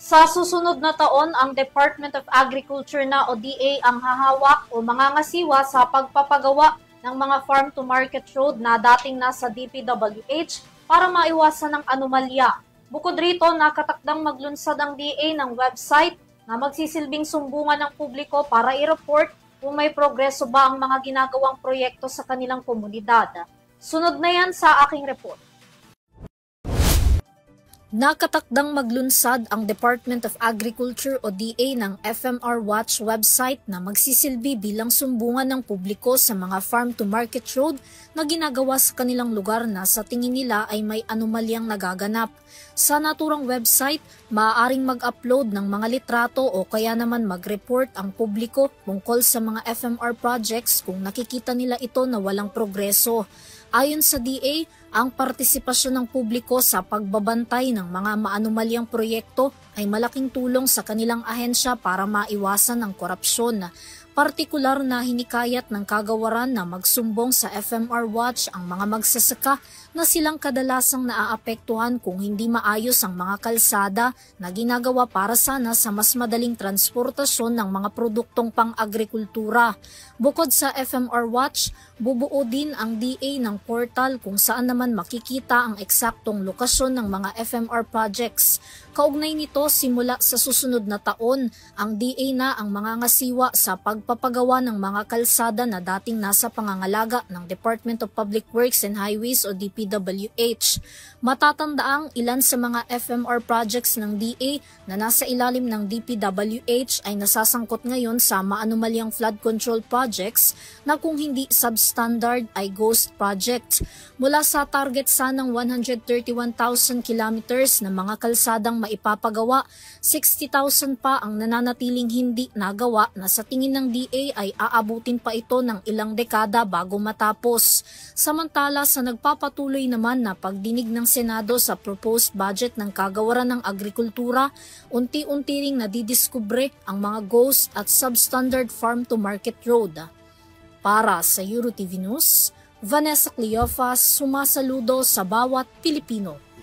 Sa susunod na taon, ang Department of Agriculture na o DA ang hahawak o mangangasiwa sa pagpapagawa ng mga farm-to-market road na dating nasa DPWH para maiwasan ang anomalya. Bukod rito, nakatakdang maglunsad ang DA ng website na magsisilbing sumbungan ng publiko para i-report kung may progreso ba ang mga ginagawang proyekto sa kanilang komunidad. Sunod na yan sa aking report. Nakatakdang maglunsad ang Department of Agriculture o DA ng FMR Watch website na magsisilbi bilang sumbungan ng publiko sa mga farm-to-market road na ginagawa sa kanilang lugar na sa tingin nila ay may anomalyang nagaganap. Sa naturang website, maaaring mag-upload ng mga litrato o kaya naman mag-report ang publiko tungkol sa mga FMR projects kung nakikita nila ito na walang progreso. Ayon sa DA, ang partisipasyon ng publiko sa pagbabantay ng mga maanumalyang proyekto ay malaking tulong sa kanilang ahensya para maiwasan ang korupsyon. Partikular na hinikayat ng kagawaran na magsumbong sa FMR Watch ang mga magsasaka na silang kadalasang naaapektuhan kung hindi maayos ang mga kalsada na ginagawa para sana sa mas madaling transportasyon ng mga produktong pang-agrikultura. Bukod sa FMR Watch, bubuo din ang DA ng portal kung saan naman makikita ang eksaktong lokasyon ng mga FMR projects. Kaugnay nito, simula sa susunod na taon, ang DA na ang mangangasiwa sa pagpapagawa ng mga kalsada na dating nasa pangangalaga ng Department of Public Works and Highways o DPWH. Matatandaang ilan sa mga FMR projects ng DA na nasa ilalim ng DPWH ay nasasangkot ngayon sa maanumalyang flood control projects na kung hindi substandard ay ghost project. Mula sa target sanang 131,000 kilometers na mga kalsadang maipapagawa, 60,000 pa ang nananatiling hindi nagawa na sa tingin ng DA ay aabutin pa ito ng ilang dekada bago matapos. Samantala sa nagpapatuloy naman na pagdinig ng Senado sa proposed budget ng Kagawaran ng Agrikultura, unti-unti ring nadidiskubre ang mga ghost at substandard farm-to-market road. Para sa EuroTV News, Vanessa Cleofas, sumasaludo sa bawat Pilipino.